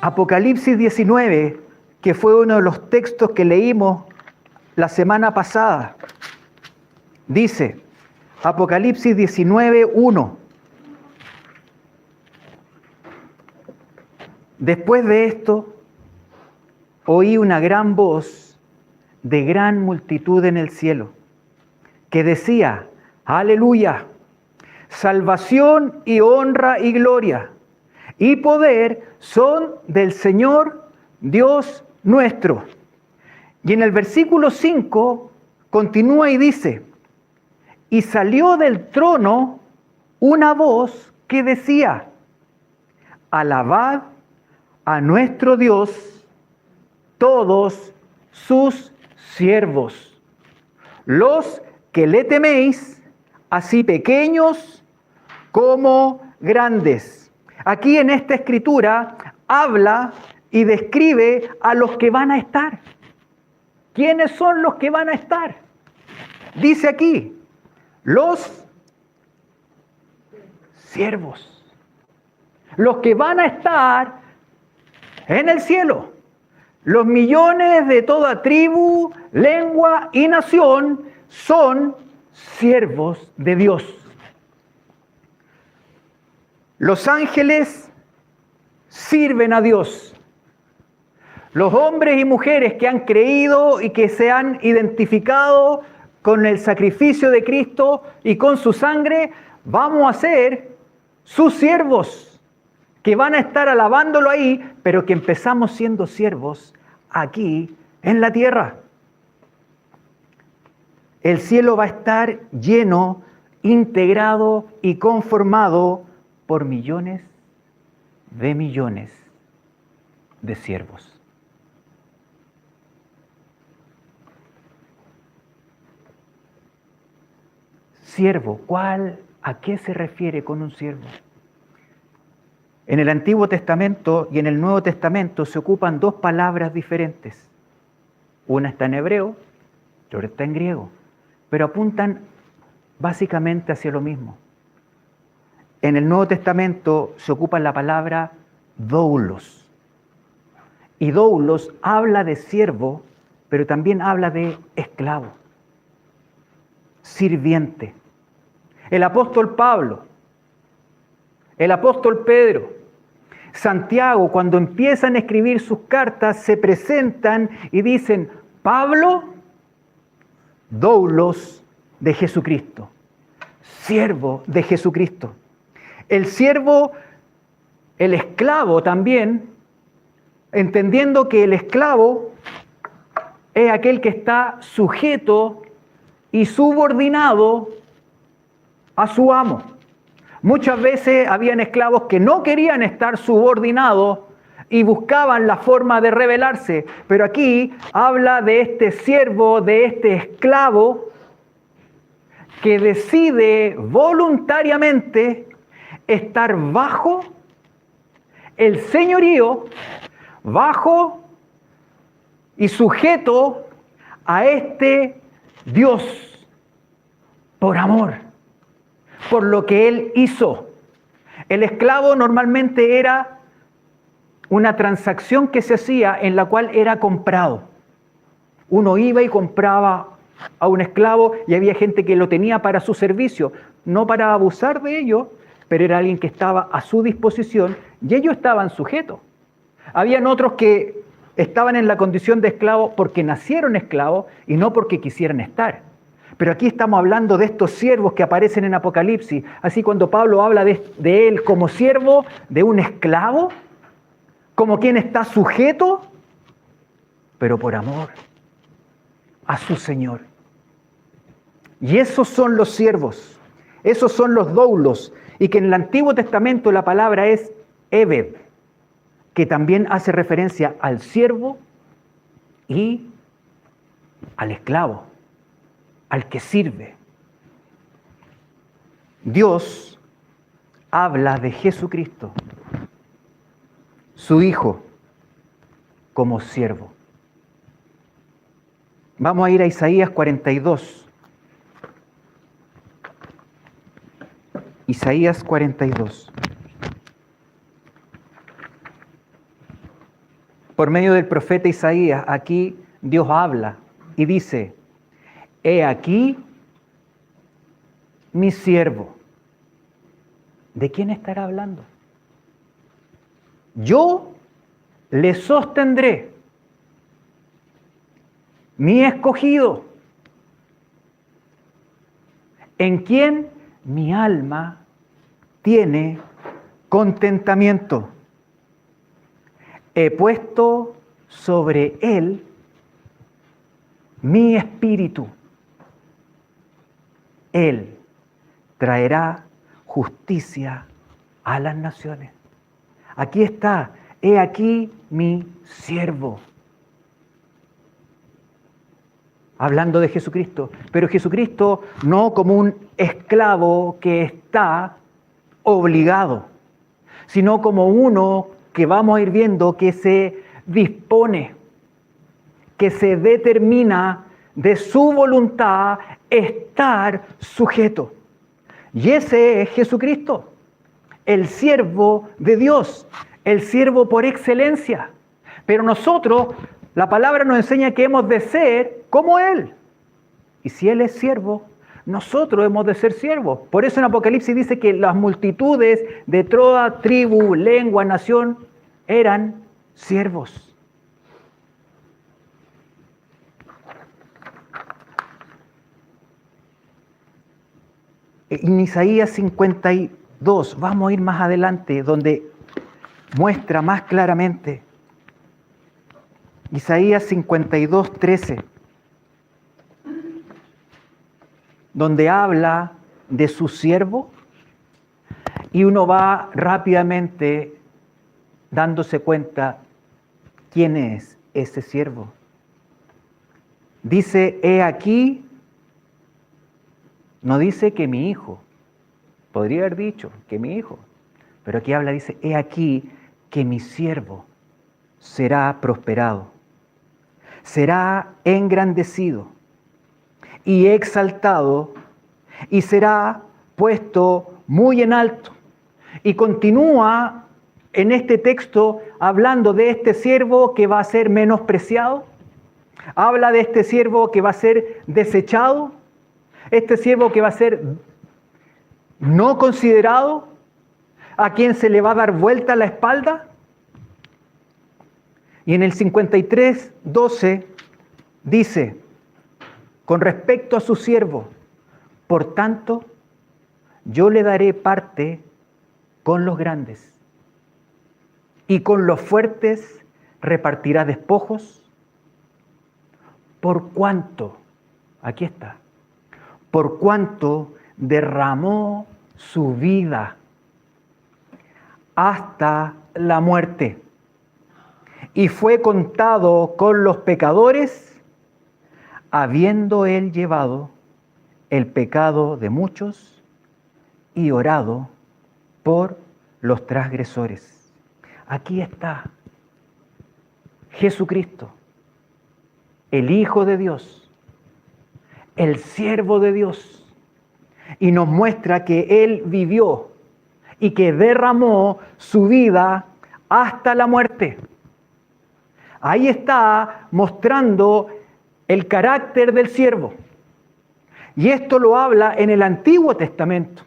Apocalipsis 19, que fue uno de los textos que leímos la semana pasada, dice, Apocalipsis 19, 1. Después de esto, oí una gran voz de gran multitud en el cielo, que decía, aleluya, salvación y honra y gloria y poder son del Señor Dios nuestro. Y en el versículo 5 continúa y dice, y salió del trono una voz que decía, alabad a nuestro Dios todos sus siervos, los que le teméis, así pequeños como grandes. Aquí en esta escritura habla y describe a los que van a estar. ¿Quiénes son los que van a estar? Dice aquí, los siervos, los que van a estar en el cielo, los millones de toda tribu, lengua y nación son siervos de Dios. Los ángeles sirven a Dios. Los hombres y mujeres que han creído y que se han identificado con el sacrificio de Cristo y con su sangre, vamos a ser sus siervos, que van a estar alabándolo ahí, pero que empezamos siendo siervos aquí en la tierra. El cielo va a estar lleno, integrado y conformado por millones de siervos. Siervo, ¿a qué se refiere con un siervo? En el Antiguo Testamento y en el Nuevo Testamento se ocupan dos palabras diferentes. Una está en hebreo y otra está en griego, pero apuntan básicamente hacia lo mismo. En el Nuevo Testamento se ocupa la palabra doulos. Y doulos habla de siervo, pero también habla de esclavo, sirviente. El apóstol Pablo, el apóstol Pedro, Santiago, cuando empiezan a escribir sus cartas, se presentan y dicen, Pablo, doulos de Jesucristo, siervo de Jesucristo. El siervo, el esclavo también, entendiendo que el esclavo es aquel que está sujeto y subordinado a su amo. Muchas veces habían esclavos que no querían estar subordinados y buscaban la forma de rebelarse, pero aquí habla de este siervo, de este esclavo que decide voluntariamente estar bajo el señorío, bajo y sujeto a este Dios por amor, por lo que Él hizo. El esclavo normalmente era una transacción que se hacía en la cual era comprado. Uno iba y compraba a un esclavo y había gente que lo tenía para su servicio, no para abusar de ello, pero era alguien que estaba a su disposición y ellos estaban sujetos. Habían otros que estaban en la condición de esclavo porque nacieron esclavos y no porque quisieran estar. Pero aquí estamos hablando de estos siervos que aparecen en Apocalipsis. Así cuando Pablo habla de él como siervo de un esclavo, como quien está sujeto, pero por amor a su Señor. Y esos son los siervos, esos son los doulos, y que en el Antiguo Testamento la palabra es Eved, que también hace referencia al siervo y al esclavo, al que sirve. Dios habla de Jesucristo, su Hijo, como siervo. Vamos a ir a Isaías 42. Isaías 42. por medio del profeta Isaías, aquí Dios habla y dice, he aquí mi siervo. ¿De quién estará hablando? Yo le sostendré, mi escogido, en quien mi alma tiene contentamiento. He puesto sobre él mi espíritu. Él traerá justicia a las naciones. Aquí está, he aquí mi siervo. Hablando de Jesucristo, pero Jesucristo no como un esclavo que está obligado, sino como uno que vamos a ir viendo que se dispone, que se determina de su voluntad estar sujeto. Y ese es Jesucristo, el siervo de Dios, el siervo por excelencia. Pero nosotros, la palabra nos enseña que hemos de ser como Él. Y si Él es siervo, nosotros hemos de ser siervos. Por eso en Apocalipsis dice que las multitudes de toda tribu, lengua, nación eran siervos. En Isaías 52, vamos a ir más adelante, donde muestra más claramente. Isaías 52, 13, donde habla de su siervo, y uno va rápidamente dándose cuenta quién es ese siervo. Dice, he aquí, no dice que mi hijo, podría haber dicho que mi hijo, pero aquí habla, dice, he aquí que mi siervo será prosperado, será engrandecido y exaltado y será puesto muy en alto. Y continúa en este texto hablando de este siervo que va a ser menospreciado, habla de este siervo que va a ser desechado, este siervo que va a ser no considerado, a quien se le va a dar vuelta la espalda. Y en el 53, 12 dice, con respecto a su siervo, por tanto, yo le daré parte con los grandes, y con los fuertes repartirá despojos, por cuanto, aquí está, por cuanto derramó su vida hasta la muerte, y fue contado con los pecadores, habiendo él llevado el pecado de muchos y orado por los transgresores. Aquí está Jesucristo, el Hijo de Dios, el siervo de Dios, y nos muestra que Él vivió y que derramó su vida hasta la muerte. Ahí está mostrando el carácter del siervo. Y esto lo habla en el Antiguo Testamento.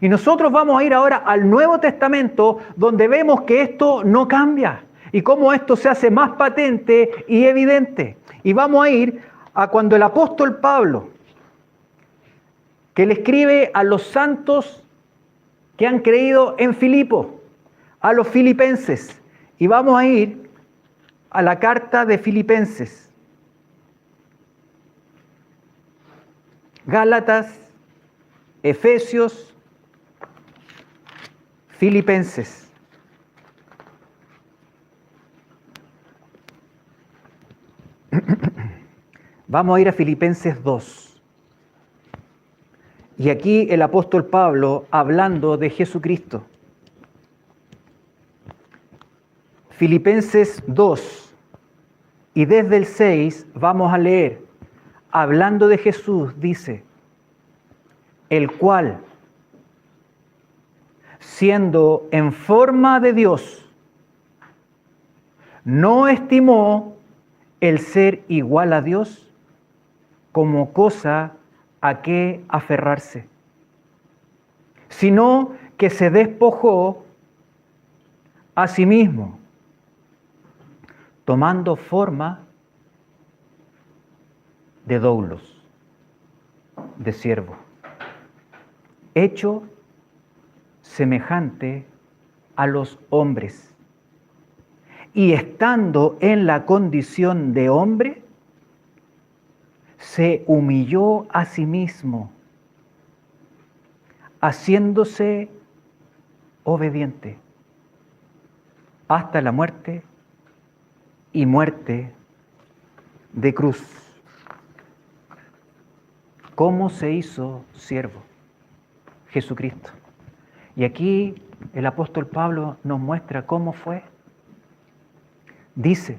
Y nosotros vamos a ir ahora al Nuevo Testamento, donde vemos que esto no cambia y cómo esto se hace más patente y evidente. Y vamos a ir a cuando el apóstol Pablo, que le escribe a los santos que han creído en Filipo, a los filipenses. Y vamos a ir a la carta de Filipenses. Gálatas, Efesios, Filipenses. Vamos a ir a Filipenses 2. Y aquí el apóstol Pablo hablando de Jesucristo. Filipenses 2. Y desde el 6 vamos a leer, hablando de Jesús, dice, el cual, siendo en forma de Dios, no estimó el ser igual a Dios como cosa a que aferrarse, sino que se despojó a sí mismo, tomando forma de doulos, de siervo, hecho semejante a los hombres, y estando en la condición de hombre, se humilló a sí mismo, haciéndose obediente hasta la muerte y muerte de cruz. ¿Cómo se hizo siervo? Jesucristo. Y aquí el apóstol Pablo nos muestra cómo fue. Dice,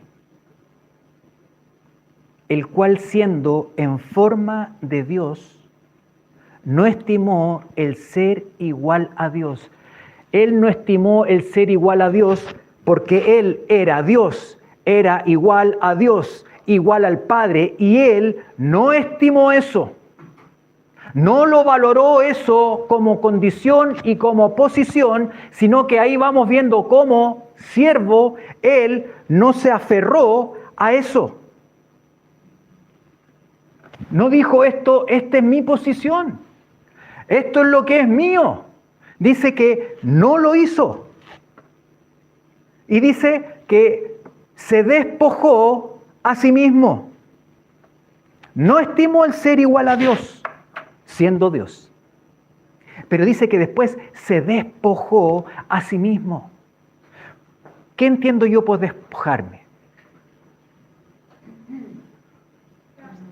el cual siendo en forma de Dios, no estimó el ser igual a Dios. Él no estimó el ser igual a Dios porque Él era Dios, era igual a Dios, igual al Padre, y Él no estimó eso. No lo valoró eso como condición y como posición, sino que ahí vamos viendo cómo siervo, Él no se aferró a eso. No dijo esta es mi posición, esto es lo que es mío. Dice que no lo hizo. Y dice que se despojó a sí mismo. No estimó el ser igual a Dios, siendo Dios. Pero dice que después se despojó a sí mismo. ¿Qué entiendo yo por despojarme?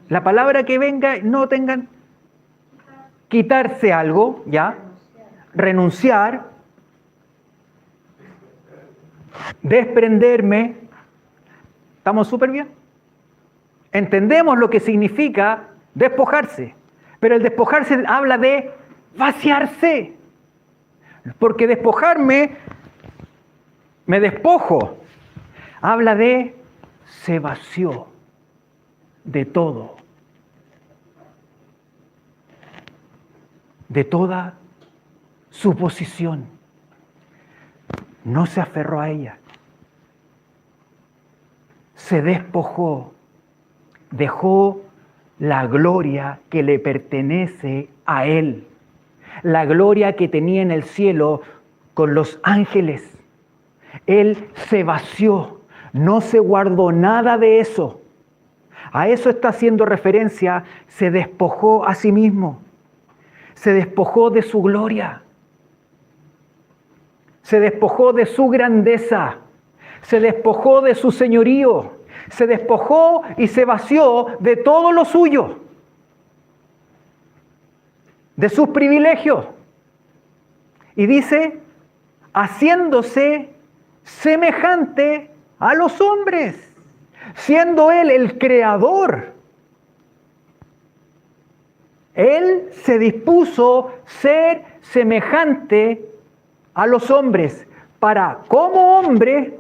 La palabra que venga, no tengan, quitarse algo, ¿ya? Renunciar, desprenderme. ¿Estamos súper bien? Entendemos lo que significa despojarse, pero el despojarse habla de vaciarse, porque despojarme, me despojo, habla de se vació de todo, de toda su posición. No se aferró a ella, se despojó, dejó la gloria que le pertenece a Él, la gloria que tenía en el cielo con los ángeles. Él se vació, no se guardó nada de eso. A eso está haciendo referencia, se despojó a sí mismo, se despojó de su gloria, se despojó de su grandeza, se despojó de su señorío, se despojó y se vació de todo lo suyo, de sus privilegios. Y dice, haciéndose semejante a los hombres, siendo Él el creador. Él se dispuso ser semejante a los hombres para, como hombre,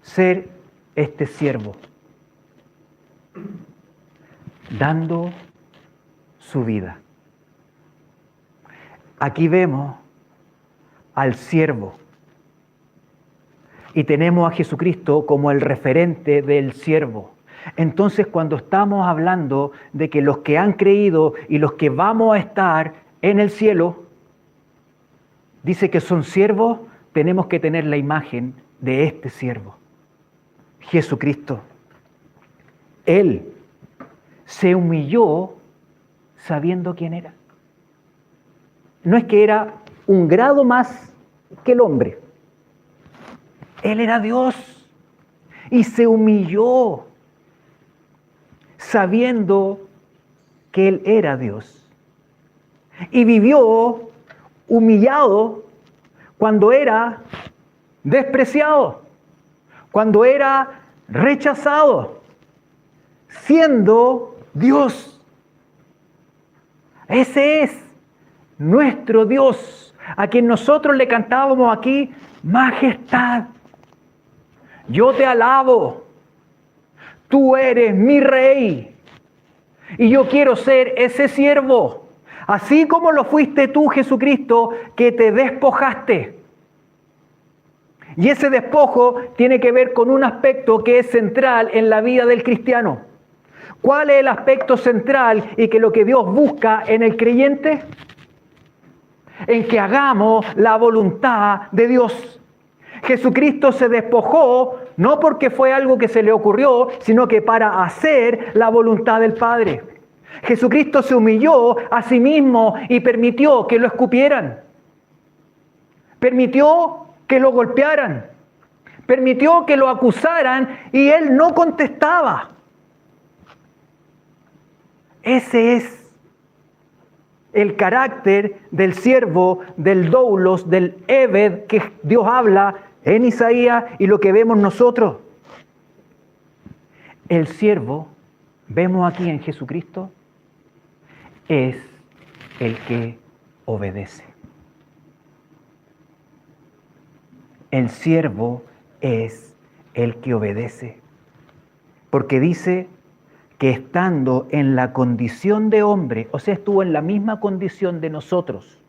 ser este siervo, dando su vida. Aquí vemos al siervo y tenemos a Jesucristo como el referente del siervo. Entonces, cuando estamos hablando de que los que han creído y los que vamos a estar en el cielo, dice que son siervos, tenemos que tener la imagen de este siervo, Jesucristo. Él se humilló sabiendo quién era. No es que era un grado más que el hombre. Él era Dios y se humilló sabiendo que Él era Dios. Y vivió humillado cuando era despreciado, cuando era rechazado, siendo Dios. Ese es nuestro Dios, a quien nosotros le cantábamos aquí, majestad, yo te alabo, tú eres mi rey, y yo quiero ser ese siervo, así como lo fuiste tú, Jesucristo, que te despojaste. Y ese despojo tiene que ver con un aspecto que es central en la vida del cristiano. ¿Cuál es el aspecto central y que lo que Dios busca en el creyente? En que hagamos la voluntad de Dios. Jesucristo se despojó no porque fue algo que se le ocurrió, sino que para hacer la voluntad del Padre. Jesucristo se humilló a sí mismo y permitió que lo escupieran. Permitió que lo golpearan. Permitió que lo acusaran y él no contestaba. Ese es el carácter del siervo, del doulos, del Eved que Dios habla en Isaías y lo que vemos nosotros. El siervo, vemos aquí en Jesucristo, es el que obedece. El siervo es el que obedece. Porque dice que estando en la condición de hombre, o sea, estuvo en la misma condición de nosotros,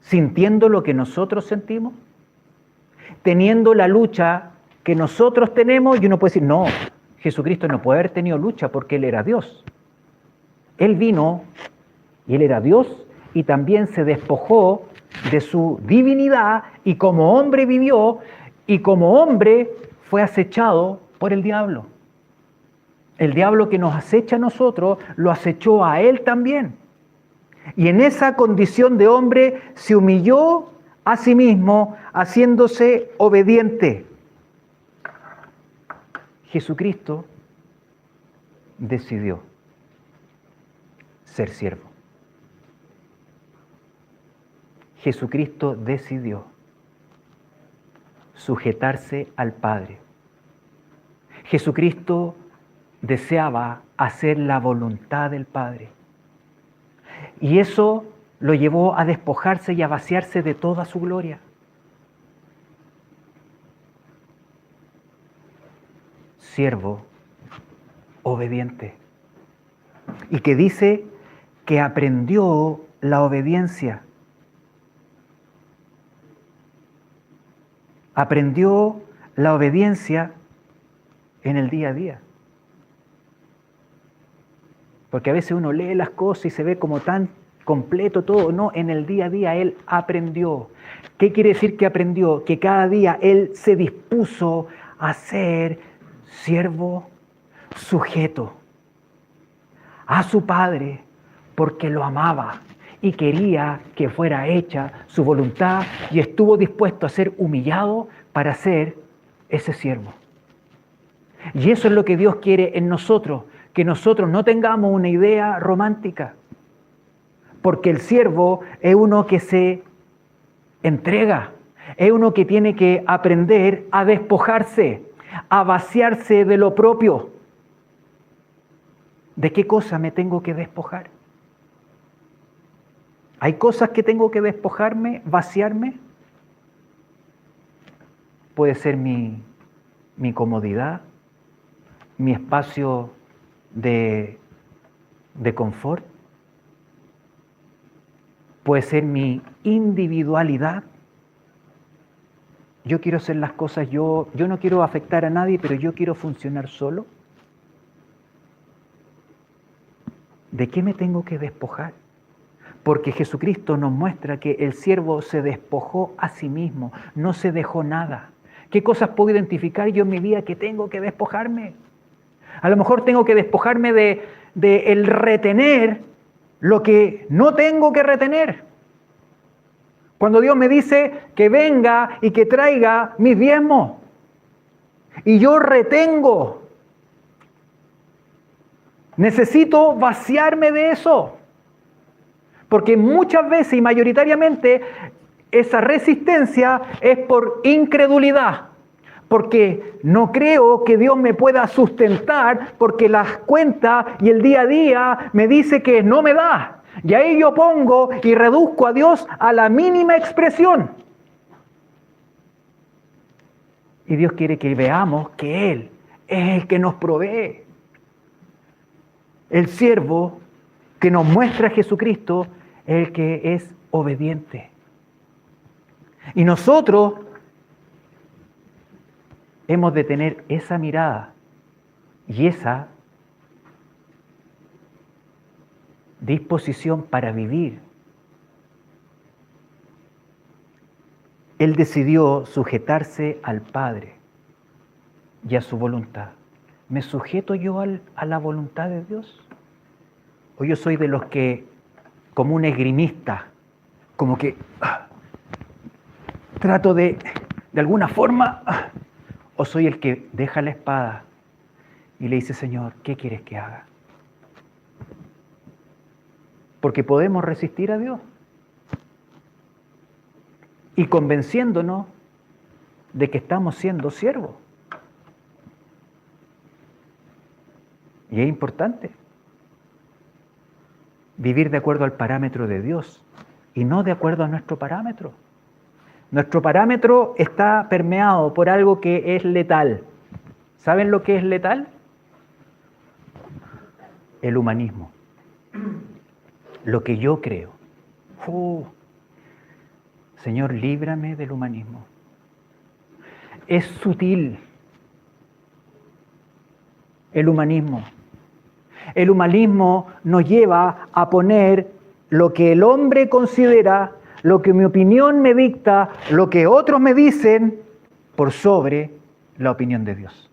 sintiendo lo que nosotros sentimos, teniendo la lucha que nosotros tenemos, y uno puede decir, no, Jesucristo no puede haber tenido lucha porque Él era Dios. Él vino y Él era Dios y también se despojó de su divinidad y como hombre vivió y como hombre fue acechado por el diablo. El diablo que nos acecha a nosotros, lo acechó a él también. Y en esa condición de hombre se humilló a sí mismo, haciéndose obediente. Jesucristo decidió ser siervo. Jesucristo decidió sujetarse al Padre. Jesucristo deseaba hacer la voluntad del Padre. Y eso lo llevó a despojarse y a vaciarse de toda su gloria. Siervo obediente. Y que dice que aprendió la obediencia. Aprendió la obediencia en el día a día. Porque a veces uno lee las cosas y se ve como tan completo todo. No, en el día a día él aprendió. ¿Qué quiere decir que aprendió? Que cada día él se dispuso a ser siervo sujeto a su Padre porque lo amaba y quería que fuera hecha su voluntad y estuvo dispuesto a ser humillado para ser ese siervo. Y eso es lo que Dios quiere en nosotros, que nosotros no tengamos una idea romántica, porque el siervo es uno que se entrega, es uno que tiene que aprender a despojarse, a vaciarse de lo propio. ¿De qué cosa me tengo que despojar? ¿Hay cosas que tengo que despojarme, vaciarme? Puede ser mi comodidad, mi espacio de confort. Puede ser mi individualidad. Yo quiero hacer las cosas, yo no quiero afectar a nadie, pero yo quiero funcionar solo. ¿De qué me tengo que despojar? Porque Jesucristo nos muestra que el siervo se despojó a sí mismo, no se dejó nada. ¿Qué cosas puedo identificar yo en mi vida que tengo que despojarme? A lo mejor tengo que despojarme de el retener lo que no tengo que retener. Cuando Dios me dice que venga y que traiga mis diezmos, y yo retengo, necesito vaciarme de eso. Porque muchas veces y mayoritariamente esa resistencia es por incredulidad. Porque no creo que Dios me pueda sustentar porque las cuentas y el día a día me dice que no me da. Y ahí yo pongo y reduzco a Dios a la mínima expresión. Y Dios quiere que veamos que Él es el que nos provee. El siervo que nos muestra a Jesucristo es el que es obediente. Y nosotros hemos de tener esa mirada y esa disposición para vivir. Él decidió sujetarse al Padre y a su voluntad. ¿Me sujeto yo a la voluntad de Dios? ¿O yo soy de los que, como un esgrimista, como que trato de alguna forma, o soy el que deja la espada y le dice, Señor, ¿qué quieres que haga? Porque podemos resistir a Dios y convenciéndonos de que estamos siendo siervos. Y es importante vivir de acuerdo al parámetro de Dios y no de acuerdo a nuestro parámetro. Nuestro parámetro está permeado por algo que es letal. ¿Saben lo que es letal? El humanismo. Lo que yo creo. Señor, líbrame del humanismo. Es sutil el humanismo. El humanismo nos lleva a poner lo que el hombre considera, lo que mi opinión me dicta, lo que otros me dicen, por sobre la opinión de Dios.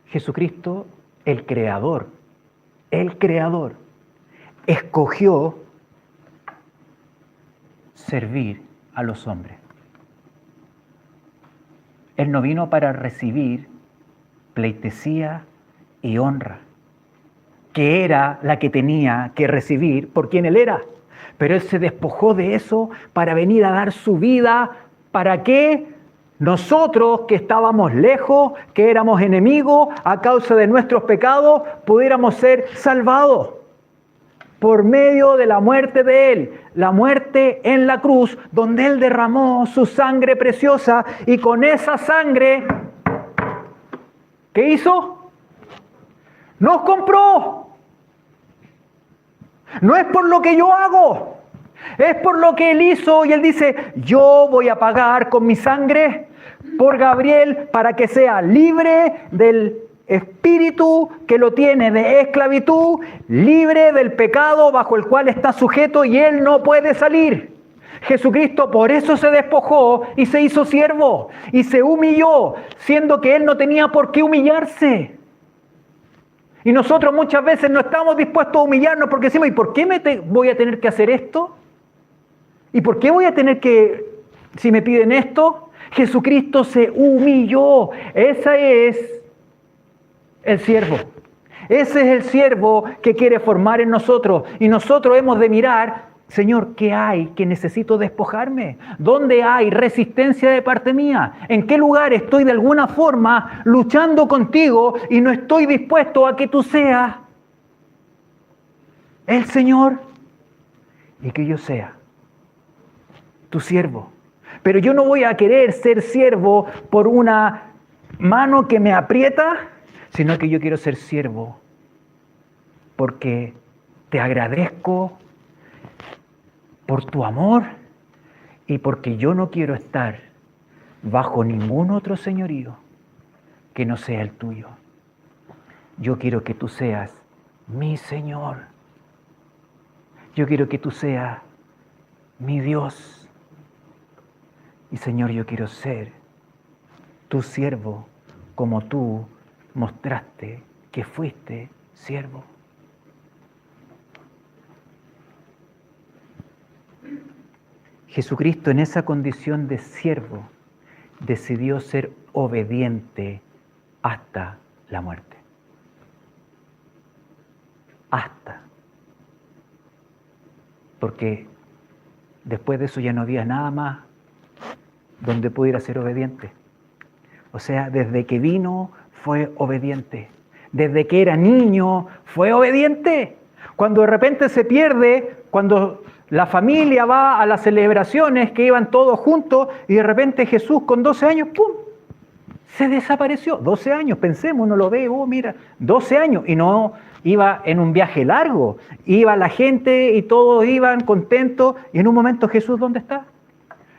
Jesucristo, el Creador, escogió servir a los hombres. Él no vino para recibir pleitesía y honra, que era la que tenía que recibir por quien Él era. Pero Él se despojó de eso para venir a dar su vida. ¿Para qué? Nosotros que estábamos lejos, que éramos enemigos a causa de nuestros pecados, pudiéramos ser salvados por medio de la muerte de Él, la muerte en la cruz, donde Él derramó su sangre preciosa y con esa sangre, ¿qué hizo? Nos compró. No es por lo que yo hago, es por lo que Él hizo, y Él dice, yo voy a pagar con mi sangre por Gabriel para que sea libre del espíritu que lo tiene de esclavitud, libre del pecado bajo el cual está sujeto y él no puede salir. Jesucristo por eso se despojó y se hizo siervo y se humilló, siendo que él no tenía por qué humillarse. Y nosotros muchas veces no estamos dispuestos a humillarnos porque decimos, ¿y por qué voy a tener que hacer esto? ¿Y por qué voy a tener que, si me piden esto? Jesucristo se humilló. Ese es el siervo. Ese es el siervo que quiere formar en nosotros. Y nosotros hemos de mirar, Señor, ¿qué hay que necesito despojarme? ¿Dónde hay resistencia de parte mía? ¿En qué lugar estoy de alguna forma luchando contigo y no estoy dispuesto a que tú seas el Señor y que yo sea tu siervo? Pero yo no voy a querer ser siervo por una mano que me aprieta, sino que yo quiero ser siervo porque te agradezco por tu amor y porque yo no quiero estar bajo ningún otro señorío que no sea el tuyo. Yo quiero que tú seas mi Señor. Yo quiero que tú seas mi Dios. Y Señor, yo quiero ser tu siervo como tú mostraste que fuiste siervo. Jesucristo en esa condición de siervo decidió ser obediente hasta la muerte. Hasta. Porque después de eso ya no había nada más donde pudiera ser obediente. O sea, desde que vino fue obediente. Desde que era niño fue obediente. Cuando de repente se pierde, cuando la familia va a las celebraciones que iban todos juntos y de repente Jesús con 12 años, ¡pum!, se desapareció. 12 años, pensemos, uno lo ve, mira, 12 años. Y no iba en un viaje largo. Iba la gente y todos iban contentos. Y en un momento, Jesús, ¿dónde está?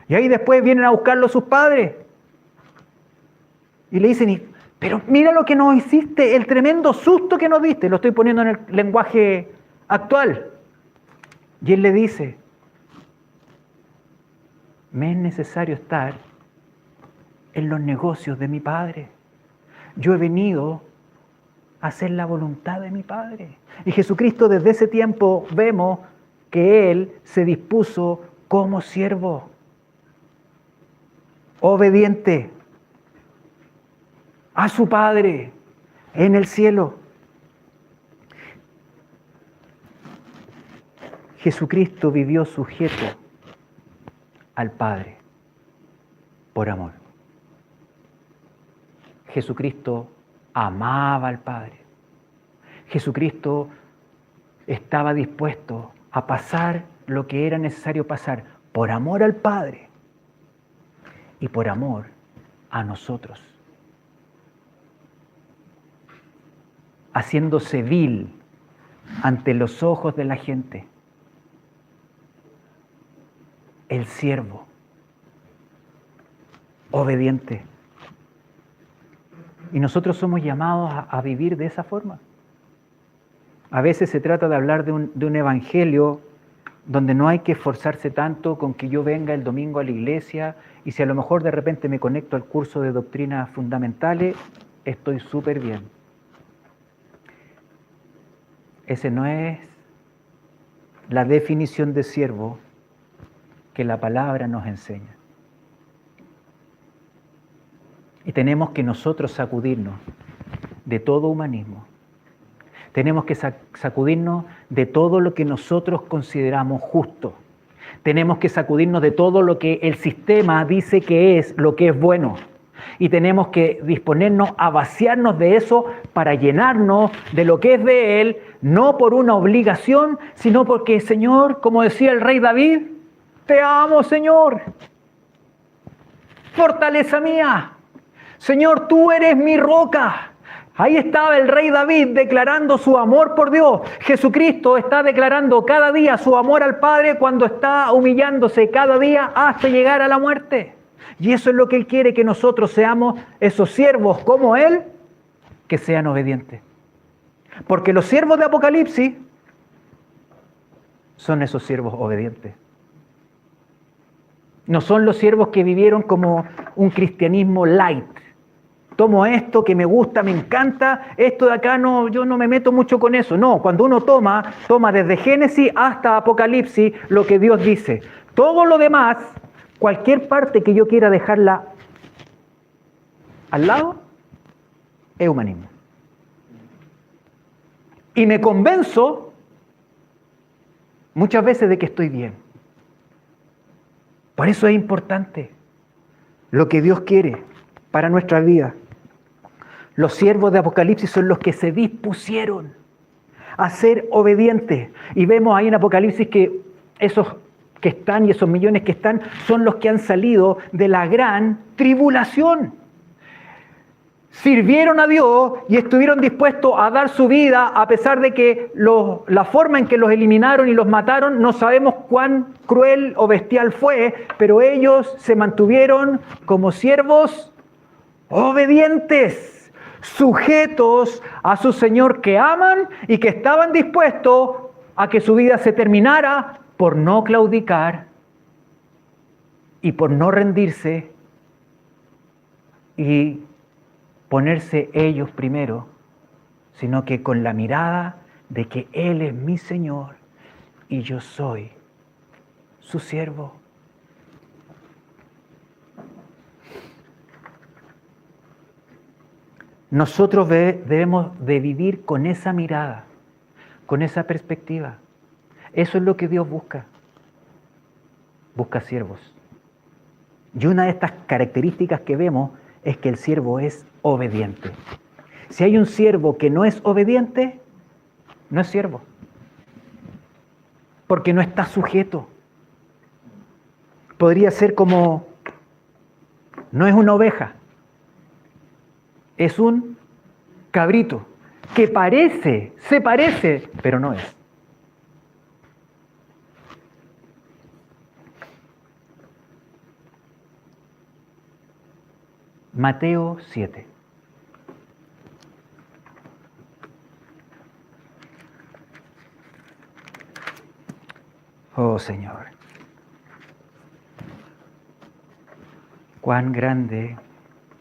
Y ahí después vienen a buscarlo sus padres. Y le dicen, pero mira lo que nos hiciste, el tremendo susto que nos diste. Lo estoy poniendo en el lenguaje actual. Y él le dice, me es necesario estar en los negocios de mi Padre. Yo he venido a hacer la voluntad de mi Padre. Y Jesucristo desde ese tiempo vemos que Él se dispuso como siervo, obediente a su Padre en el cielo. Jesucristo vivió sujeto al Padre por amor. Jesucristo amaba al Padre. Jesucristo estaba dispuesto a pasar lo que era necesario pasar por amor al Padre y por amor a nosotros. Haciéndose vil ante los ojos de la gente. El siervo, obediente. Y nosotros somos llamados a vivir de esa forma. A veces se trata de hablar de un evangelio donde no hay que esforzarse tanto con que yo venga el domingo a la iglesia y si a lo mejor de repente me conecto al curso de doctrinas fundamentales, estoy súper bien. Ese no es la definición de siervo que la palabra nos enseña. Y tenemos que nosotros sacudirnos de todo humanismo. Tenemos que sacudirnos de todo lo que nosotros consideramos justo. Tenemos que sacudirnos de todo lo que el sistema dice que es lo que es bueno. Y tenemos que disponernos a vaciarnos de eso para llenarnos de lo que es de Él, no por una obligación, sino porque, Señor, como decía el rey David, te amo, Señor, fortaleza mía. Señor, tú eres mi roca. Ahí estaba el rey David declarando su amor por Dios. Jesucristo está declarando cada día su amor al Padre cuando está humillándose cada día hasta llegar a la muerte. Y eso es lo que Él quiere, que nosotros seamos esos siervos como Él, que sean obedientes. Porque los siervos de Apocalipsis son esos siervos obedientes. No son los siervos que vivieron como un cristianismo light. Tomo esto que me gusta, me encanta, esto de acá no, yo no me meto mucho con eso. No, cuando uno toma desde Génesis hasta Apocalipsis lo que Dios dice. Todo lo demás, cualquier parte que yo quiera dejarla al lado, es humanismo. Y me convenzo muchas veces de que estoy bien. Por eso es importante lo que Dios quiere para nuestra vida. Los siervos de Apocalipsis son los que se dispusieron a ser obedientes. Y vemos ahí en Apocalipsis que esos que están y esos millones que están son los que han salido de la gran tribulación. Sirvieron a Dios y estuvieron dispuestos a dar su vida a pesar de que la forma en que los eliminaron y los mataron, no sabemos cuán cruel o bestial fue, pero ellos se mantuvieron como siervos obedientes, sujetos a su Señor que aman y que estaban dispuestos a que su vida se terminara por no claudicar y por no rendirse y ponerse ellos primero, sino que con la mirada de que Él es mi Señor y yo soy su siervo. Nosotros debemos de vivir con esa mirada, con esa perspectiva. Eso es lo que Dios busca. Busca siervos Y una de estas características que vemos es que el siervo es obediente. Si hay un siervo que no es obediente, no es siervo. Porque no está sujeto. Podría ser como, no es una oveja, es un cabrito, que se parece, pero no es. Mateo 7. Oh Señor, cuán grande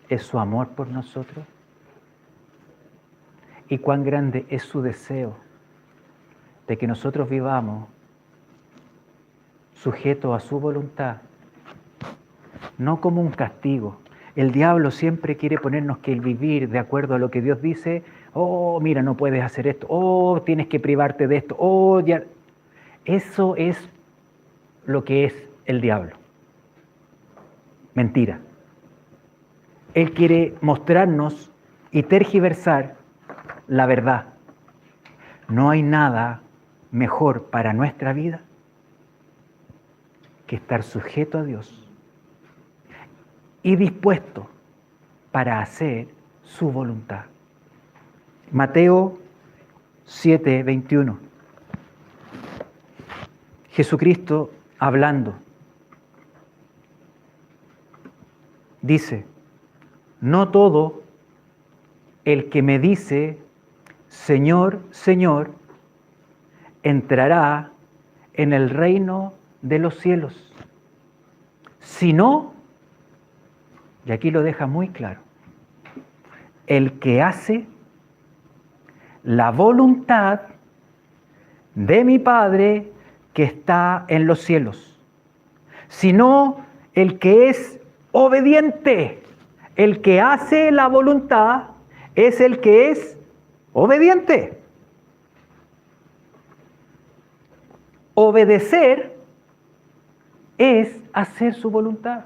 es su amor por nosotros y cuán grande es su deseo de que nosotros vivamos sujetos a su voluntad, no como un castigo. El diablo siempre quiere ponernos que el vivir de acuerdo a lo que Dios dice, oh, mira, no puedes hacer esto, oh, tienes que privarte de esto, oh, ya. Eso es lo que es el diablo. Mentira. Él quiere mostrarnos y tergiversar la verdad. No hay nada mejor para nuestra vida que estar sujeto a Dios y dispuesto para hacer su voluntad. Mateo 7, 21. Jesucristo hablando dice, no todo el que me dice, Señor, Señor, entrará en el reino de los cielos, sino, y aquí lo deja muy claro, el que hace la voluntad de mi Padre que está en los cielos, sino el que es obediente. El que hace la voluntad es el que es obediente. Obedecer es hacer su voluntad.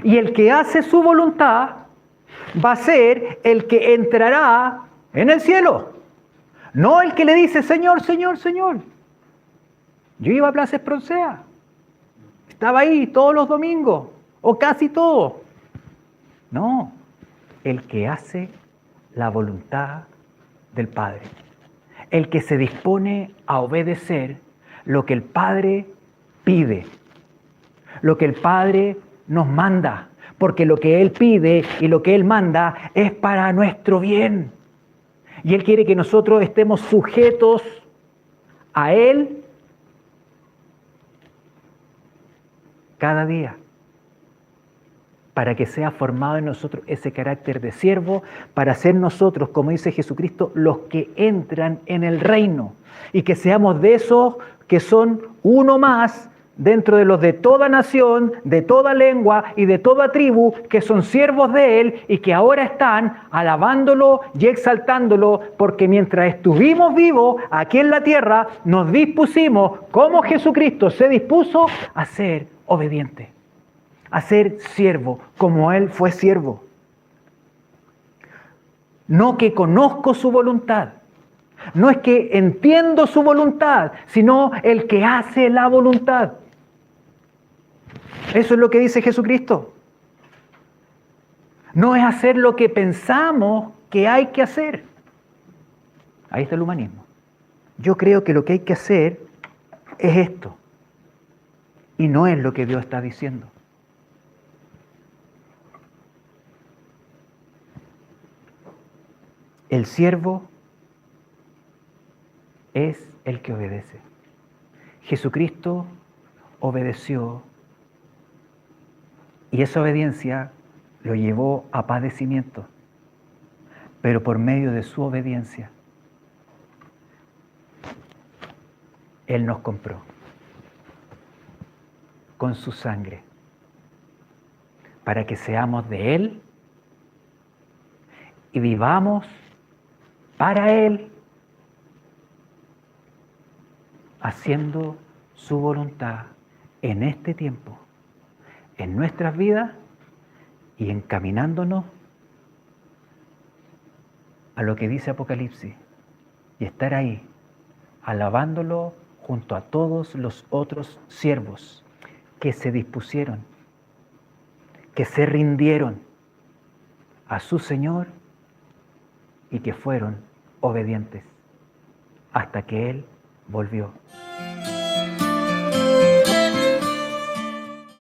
Y el que hace su voluntad va a ser el que entrará en el cielo. No el que le dice, Señor, Señor, Señor. Yo iba a Plaza Espronceda. Estaba ahí todos los domingos, o casi todos. No, el que hace la voluntad del Padre. El que se dispone a obedecer lo que el Padre pide, lo que el Padre nos manda, porque lo que Él pide y lo que Él manda es para nuestro bien. Y Él quiere que nosotros estemos sujetos a Él cada día, para que sea formado en nosotros ese carácter de siervo, para ser nosotros, como dice Jesucristo, los que entran en el reino, y que seamos de esos que son uno más dentro de los de toda nación, de toda lengua y de toda tribu, que son siervos de Él y que ahora están alabándolo y exaltándolo, porque mientras estuvimos vivos aquí en la tierra, nos dispusimos, como Jesucristo se dispuso, a ser obedientes, a ser siervo, como Él fue siervo. No que conozco su voluntad, no es que entiendo su voluntad, sino el que hace la voluntad. Eso es lo que dice Jesucristo. No es hacer lo que pensamos que hay que hacer. Ahí está el humanismo. Yo creo que lo que hay que hacer es esto, y no es lo que Dios está diciendo. El siervo es el que obedece. Jesucristo obedeció y esa obediencia lo llevó a padecimiento, pero por medio de su obediencia Él nos compró con su sangre para que seamos de Él y vivamos para Él, haciendo su voluntad en este tiempo, en nuestras vidas y encaminándonos a lo que dice Apocalipsis y estar ahí, alabándolo junto a todos los otros siervos que se dispusieron, que se rindieron a su Señor y que fueron obedientes hasta que Él volvió.